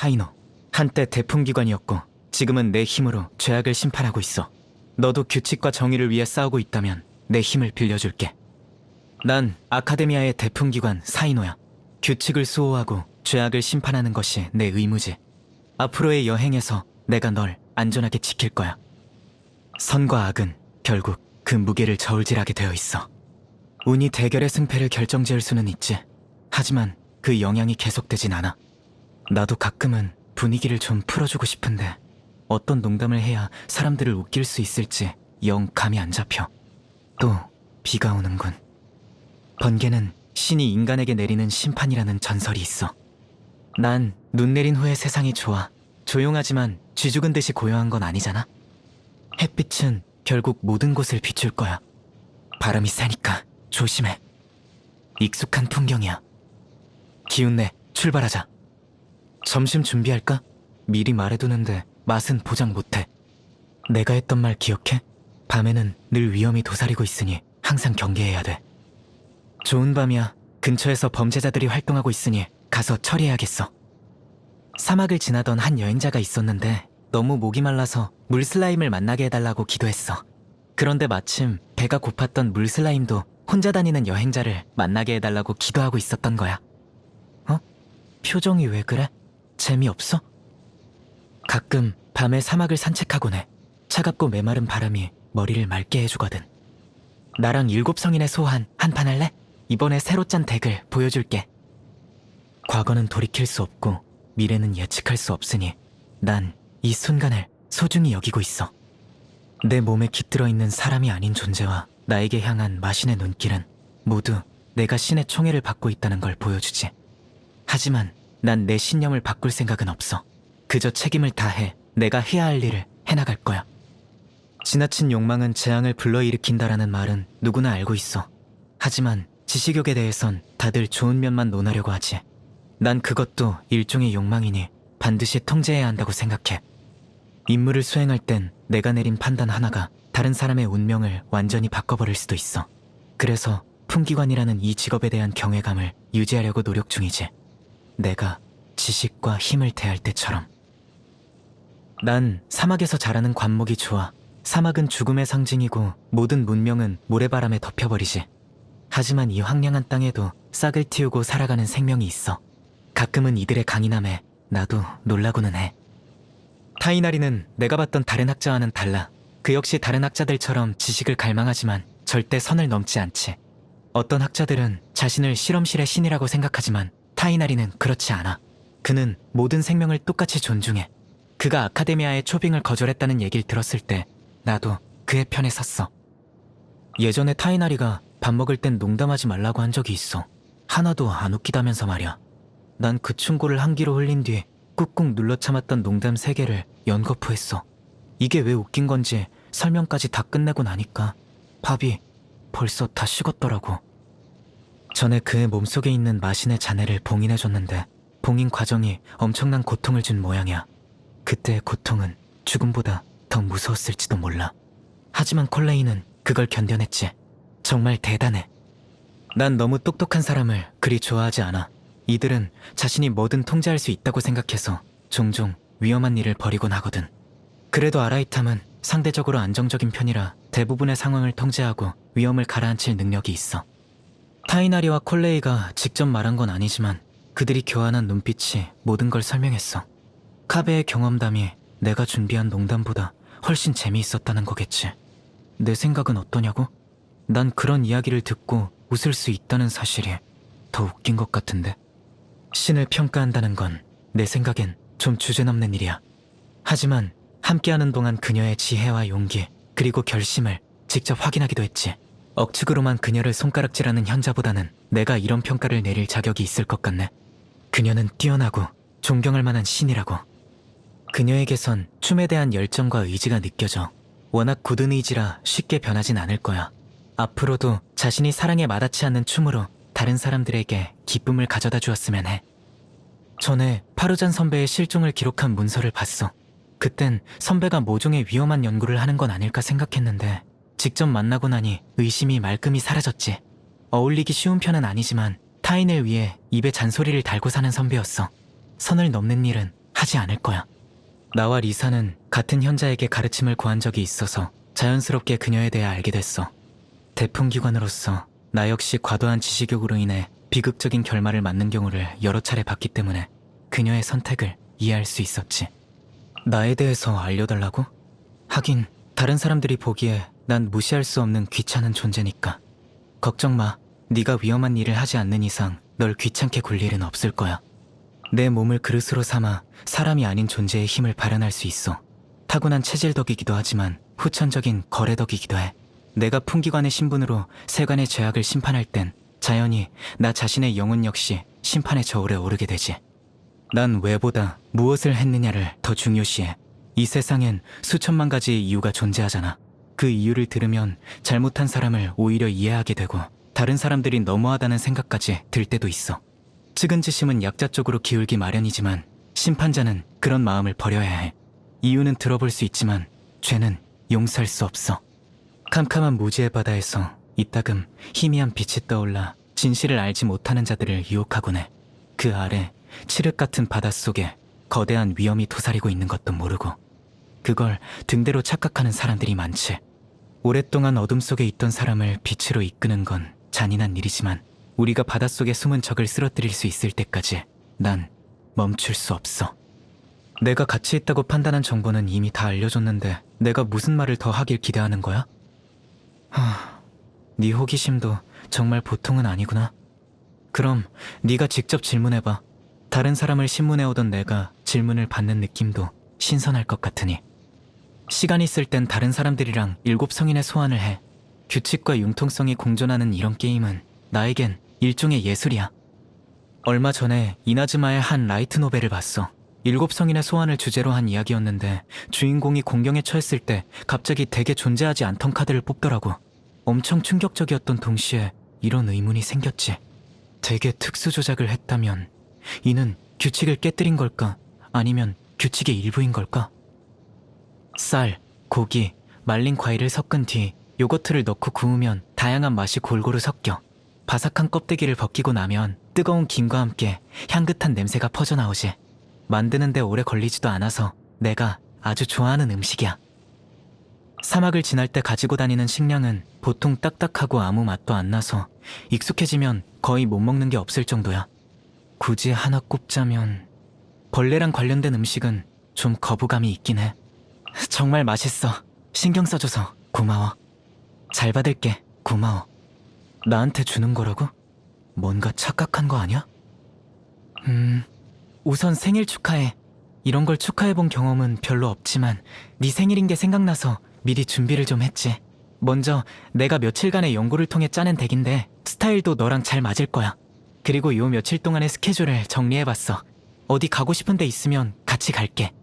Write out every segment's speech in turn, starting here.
타이노. 한때 대풍기관이었고 지금은 내 힘으로 죄악을 심판하고 있어. 너도 규칙과 정의를 위해 싸우고 있다면 내 힘을 빌려줄게. 난 아카데미아의 대풍기관 사이노야. 규칙을 수호하고 죄악을 심판하는 것이 내 의무지. 앞으로의 여행에서 내가 널 안전하게 지킬 거야. 선과 악은 결국 그 무게를 저울질하게 되어 있어. 운이 대결의 승패를 결정지을 수는 있지. 하지만 그 영향이 계속되진 않아. 나도 가끔은 분위기를 좀 풀어주고 싶은데 어떤 농담을 해야 사람들을 웃길 수 있을지 영 감이 안 잡혀. 또 비가 오는군. 번개는 신이 인간에게 내리는 심판이라는 전설이 있어. 난 눈 내린 후의 세상이 좋아. 조용하지만 쥐죽은 듯이 고요한 건 아니잖아. 햇빛은 결국 모든 곳을 비출 거야. 바람이 세니까 조심해. 익숙한 풍경이야. 기운내, 출발하자. 점심 준비할까? 미리 말해두는데 맛은 보장 못해. 내가 했던 말 기억해? 밤에는 늘 위험이 도사리고 있으니 항상 경계해야 돼. 좋은 밤이야. 근처에서 범죄자들이 활동하고 있으니 가서 처리해야겠어. 사막을 지나던 한 여행자가 있었는데 너무 목이 말라서 물슬라임을 만나게 해달라고 기도했어. 그런데 마침 배가 고팠던 물슬라임도 혼자 다니는 여행자를 만나게 해달라고 기도하고 있었던 거야. 어? 표정이 왜 그래? 재미없어? 가끔 밤에 사막을 산책하곤 해. 차갑고 메마른 바람이 머리를 맑게 해주거든. 나랑 7성인의 소환 한판 할래? 이번에 새로 짠 덱을 보여줄게. 과거는 돌이킬 수 없고 미래는 예측할 수 없으니 난 이 순간을 소중히 여기고 있어. 내 몸에 깃들어 있는 사람이 아닌 존재와 나에게 향한 마신의 눈길은 모두 내가 신의 총애를 받고 있다는 걸 보여주지. 하지만 난 내 신념을 바꿀 생각은 없어. 그저 책임을 다해 내가 해야 할 일을 해나갈 거야. 지나친 욕망은 재앙을 불러일으킨다라는 말은 누구나 알고 있어. 하지만 지식욕에 대해선 다들 좋은 면만 논하려고 하지. 난 그것도 일종의 욕망이니 반드시 통제해야 한다고 생각해. 임무를 수행할 땐 내가 내린 판단 하나가 다른 사람의 운명을 완전히 바꿔버릴 수도 있어. 그래서 풍기관이라는 이 직업에 대한 경외감을 유지하려고 노력 중이지. 내가 지식과 힘을 대할 때처럼. 난 사막에서 자라는 관목이 좋아. 사막은 죽음의 상징이고 모든 문명은 모래바람에 덮여버리지. 하지만 이 황량한 땅에도 싹을 틔우고 살아가는 생명이 있어. 가끔은 이들의 강인함에 나도 놀라고는 해. 타이나리는 내가 봤던 다른 학자와는 달라. 그 역시 다른 학자들처럼 지식을 갈망하지만 절대 선을 넘지 않지. 어떤 학자들은 자신을 실험실의 신이라고 생각하지만 타이나리는 그렇지 않아. 그는 모든 생명을 똑같이 존중해. 그가 아카데미아의 초빙을 거절했다는 얘기를 들었을 때 나도 그의 편에 섰어. 예전에 타이나리가 밥 먹을 땐 농담하지 말라고 한 적이 있어. 하나도 안 웃기다면서 말이야. 난 그 충고를 한 귀로 흘린 뒤 꾹꾹 눌러 참았던 농담 3개를 연거푸했어. 이게 왜 웃긴 건지 설명까지 다 끝내고 나니까 밥이 벌써 다 식었더라고. 전에 그의 몸속에 있는 마신의 잔해를 봉인해줬는데 봉인 과정이 엄청난 고통을 준 모양이야. 그때의 고통은 죽음보다 더 무서웠을지도 몰라. 하지만 콜레이는 그걸 견뎌냈지. 정말 대단해. 난 너무 똑똑한 사람을 그리 좋아하지 않아. 이들은 자신이 뭐든 통제할 수 있다고 생각해서 종종 위험한 일을 벌이곤 하거든. 그래도 아라이탐은 상대적으로 안정적인 편이라 대부분의 상황을 통제하고 위험을 가라앉힐 능력이 있어. 타이나리와 콜레이가 직접 말한 건 아니지만 그들이 교환한 눈빛이 모든 걸 설명했어. 카베의 경험담이 내가 준비한 농담보다 훨씬 재미있었다는 거겠지. 내 생각은 어떠냐고? 난 그런 이야기를 듣고 웃을 수 있다는 사실이 더 웃긴 것 같은데. 신을 평가한다는 건 내 생각엔 좀 주제넘는 일이야. 하지만 함께하는 동안 그녀의 지혜와 용기 그리고 결심을 직접 확인하기도 했지. 억측으로만 그녀를 손가락질하는 현자보다는 내가 이런 평가를 내릴 자격이 있을 것 같네. 그녀는 뛰어나고 존경할 만한 신이라고. 그녀에게선 춤에 대한 열정과 의지가 느껴져. 워낙 굳은 의지라 쉽게 변하진 않을 거야. 앞으로도 자신이 사랑에 마다치 않는 춤으로 다른 사람들에게 기쁨을 가져다 주었으면 해. 전에 파루잔 선배의 실종을 기록한 문서를 봤어. 그땐 선배가 모종의 위험한 연구를 하는 건 아닐까 생각했는데 직접 만나고 나니 의심이 말끔히 사라졌지. 어울리기 쉬운 편은 아니지만 타인을 위해 입에 잔소리를 달고 사는 선배였어. 선을 넘는 일은 하지 않을 거야. 나와 리사는 같은 현자에게 가르침을 구한 적이 있어서 자연스럽게 그녀에 대해 알게 됐어. 대풍기관으로서 나 역시 과도한 지식욕으로 인해 비극적인 결말을 맞는 경우를 여러 차례 봤기 때문에 그녀의 선택을 이해할 수 있었지. 나에 대해서 알려달라고? 하긴 다른 사람들이 보기에 난 무시할 수 없는 귀찮은 존재니까. 걱정 마. 네가 위험한 일을 하지 않는 이상 널 귀찮게 굴 일은 없을 거야. 내 몸을 그릇으로 삼아 사람이 아닌 존재의 힘을 발현할 수 있어. 타고난 체질 덕이기도 하지만 후천적인 거래 덕이기도 해. 내가 풍기관의 신분으로 세간의 죄악을 심판할 땐 자연히 나 자신의 영혼 역시 심판의 저울에 오르게 되지. 난 왜보다 무엇을 했느냐를 더 중요시해. 이 세상엔 수천만 가지의 이유가 존재하잖아. 그 이유를 들으면 잘못한 사람을 오히려 이해하게 되고 다른 사람들이 너무하다는 생각까지 들 때도 있어. 측은지심은 약자 쪽으로 기울기 마련이지만 심판자는 그런 마음을 버려야 해. 이유는 들어볼 수 있지만 죄는 용서할 수 없어. 캄캄한 무지의 바다에서 이따금 희미한 빛이 떠올라 진실을 알지 못하는 자들을 유혹하곤 해. 그 아래 칠흑 같은 바닷속에 거대한 위험이 도사리고 있는 것도 모르고 그걸 등대로 착각하는 사람들이 많지. 오랫동안 어둠 속에 있던 사람을 빛으로 이끄는 건 잔인한 일이지만 우리가 바닷속에 숨은 적을 쓰러뜨릴 수 있을 때까지 난 멈출 수 없어. 내가 가치 있다고 판단한 정보는 이미 다 알려줬는데 내가 무슨 말을 더 하길 기대하는 거야? 네 호기심도 정말 보통은 아니구나. 그럼 네가 직접 질문해봐. 다른 사람을 신문해오던 내가 질문을 받는 느낌도 신선할 것 같으니. 시간 있을 땐 다른 사람들이랑 7성인의 소환을 해. 규칙과 융통성이 공존하는 이런 게임은 나에겐 일종의 예술이야. 얼마 전에 이나즈마의 한 라이트 노벨을 봤어. 7성인의 소환을 주제로 한 이야기였는데 주인공이 공경에 처했을 때 갑자기 대개 존재하지 않던 카드를 뽑더라고. 엄청 충격적이었던 동시에 이런 의문이 생겼지. 되게 특수 조작을 했다면 이는 규칙을 깨뜨린 걸까? 아니면 규칙의 일부인 걸까? 쌀, 고기, 말린 과일을 섞은 뒤 요거트를 넣고 구우면 다양한 맛이 골고루 섞여. 바삭한 껍데기를 벗기고 나면 뜨거운 김과 함께 향긋한 냄새가 퍼져나오지. 만드는데 오래 걸리지도 않아서 내가 아주 좋아하는 음식이야. 사막을 지날 때 가지고 다니는 식량은 보통 딱딱하고 아무 맛도 안 나서 익숙해지면 거의 못 먹는 게 없을 정도야. 굳이 하나 꼽자면 벌레랑 관련된 음식은 좀 거부감이 있긴 해. 정말 맛있어. 신경 써줘서 고마워. 잘 받을게. 고마워. 나한테 주는 거라고? 뭔가 착각한 거 아니야? 우선 생일 축하해. 이런 걸 축하해본 경험은 별로 없지만 네 생일인 게 생각나서 미리 준비를 좀 했지. 먼저 내가 며칠간의 연구를 통해 짜낸 덱인데 스타일도 너랑 잘 맞을 거야. 그리고 요 며칠 동안의 스케줄을 정리해봤어. 어디 가고 싶은 데 있으면 같이 갈게.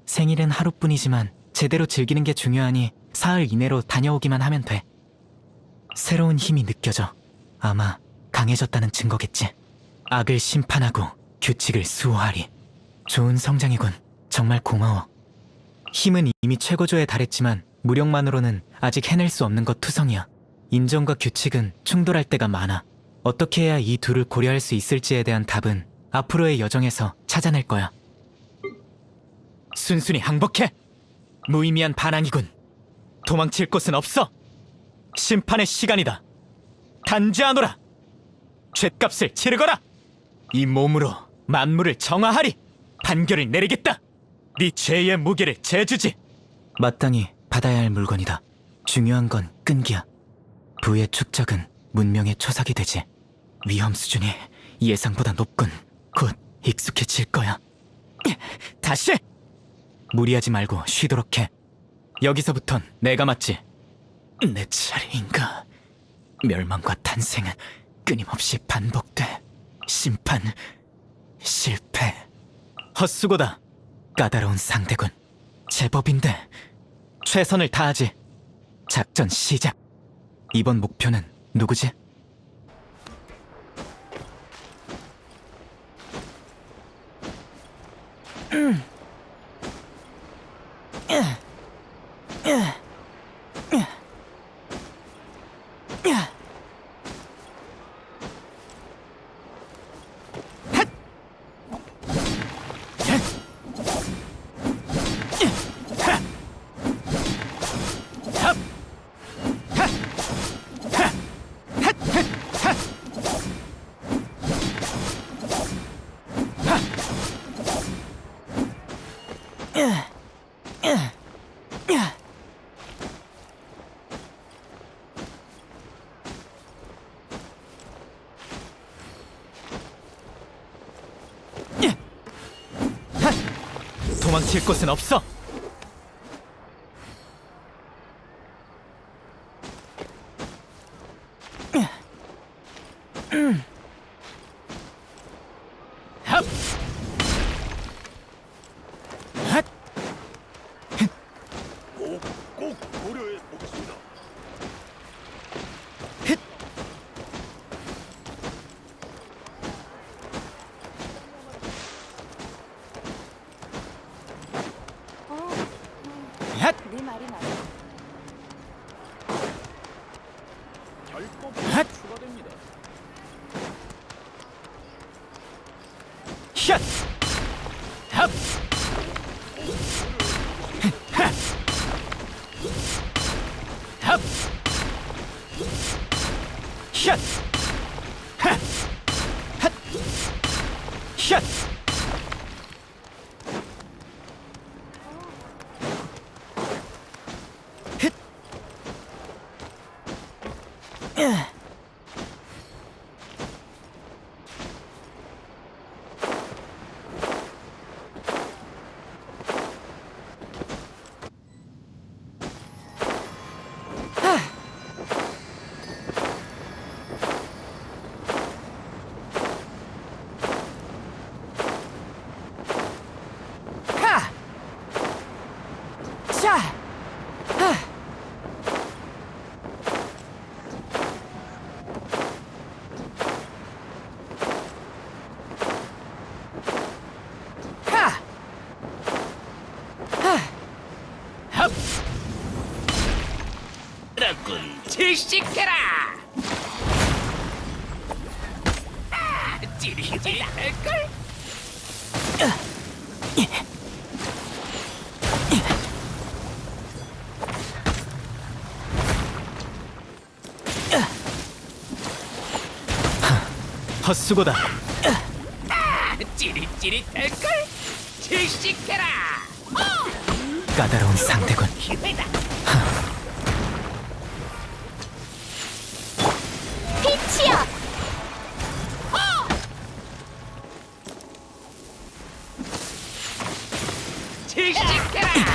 생일은 하루뿐이지만 제대로 즐기는 게 중요하니 사흘 이내로 다녀오기만 하면 돼. 새로운 힘이 느껴져. 아마 강해졌다는 증거겠지. 악을 심판하고 규칙을 수호하리. 좋은 성장이군. 정말 고마워. 힘은 이미 최고조에 달했지만 무력만으로는 아직 해낼 수 없는 것 투성이야. 인정과 규칙은 충돌할 때가 많아. 어떻게 해야 이 둘을 고려할 수 있을지에 대한 답은 앞으로의 여정에서 찾아낼 거야. 순순히 항복해! 무의미한 반항이군. 도망칠 곳은 없어! 심판의 시간이다. 단죄하노라! 죗값을 치르거라! 이 몸으로 만물을 정화하리! 판결을 내리겠다! 네 죄의 무게를 재주지! 마땅히 받아야 할 물건이다. 중요한 건 끈기야. 부의 축적은 문명의 초석이 되지. 위험 수준이 예상보다 높군. 곧 익숙해질 거야. 다시! 무리하지 말고 쉬도록 해. 여기서부턴 내가 맞지. 내 차례인가? 멸망과 탄생은 끊임없이 반복돼. 심판, 실패. 헛수고다. 까다로운 상대군. 제법인데 최선을 다하지. 작전 시작. 이번 목표는 누구지? 도망칠 곳은 없어. 핫! 핫! 꼭 고려해 보겠습니다. 흣! 핫! 네 말이 맞아. 결코 핫! 추가됩니다. 샷! 핫! 하! 핫! 샷! 하! 핫! 샷! 흣! 하! 자! 하! 하! 하! 합! 라군 질식해라. 찌릿찌릿 할걸? 헛수고다. 찌릿찌릿 할걸? 질식해라. 까다로운 상대군. 기회다. 빛이야. 질식해라.